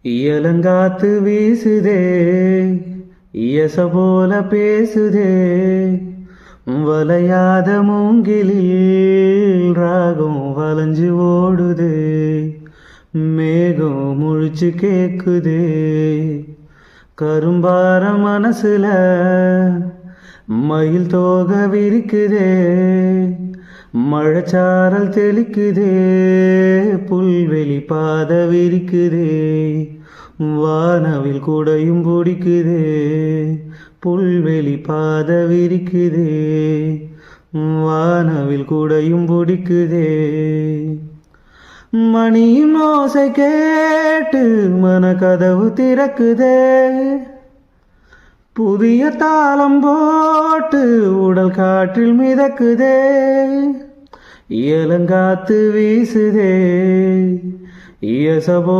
இயலங்காத்து வீசுதே, இயச போல பேசுதே, வளையாத மூங்கிலில் ராகம் வளைஞ்சு ஓடுதே, மேகம் முழிச்சு கேக்குதே, கரும்பார மனசுல மயில் தோக விரிக்குதே, மழைச்சாரல் தெளிக்குதே, புல்வெளி பாத விரிக்குதே, வானவில் குடையும் பிடிக்குதே, புல்வெளி பாத விரிக்குதே, வானவில் குடையும் பிடிக்குதே. மணியும் ஓசை கேட்டு மன கதவு திறக்குதே, புதிய தாளம் போட்டு உடல் காற்றில் மிதக்குதே, இயலங்காத்து வீசுதே, இயசபோ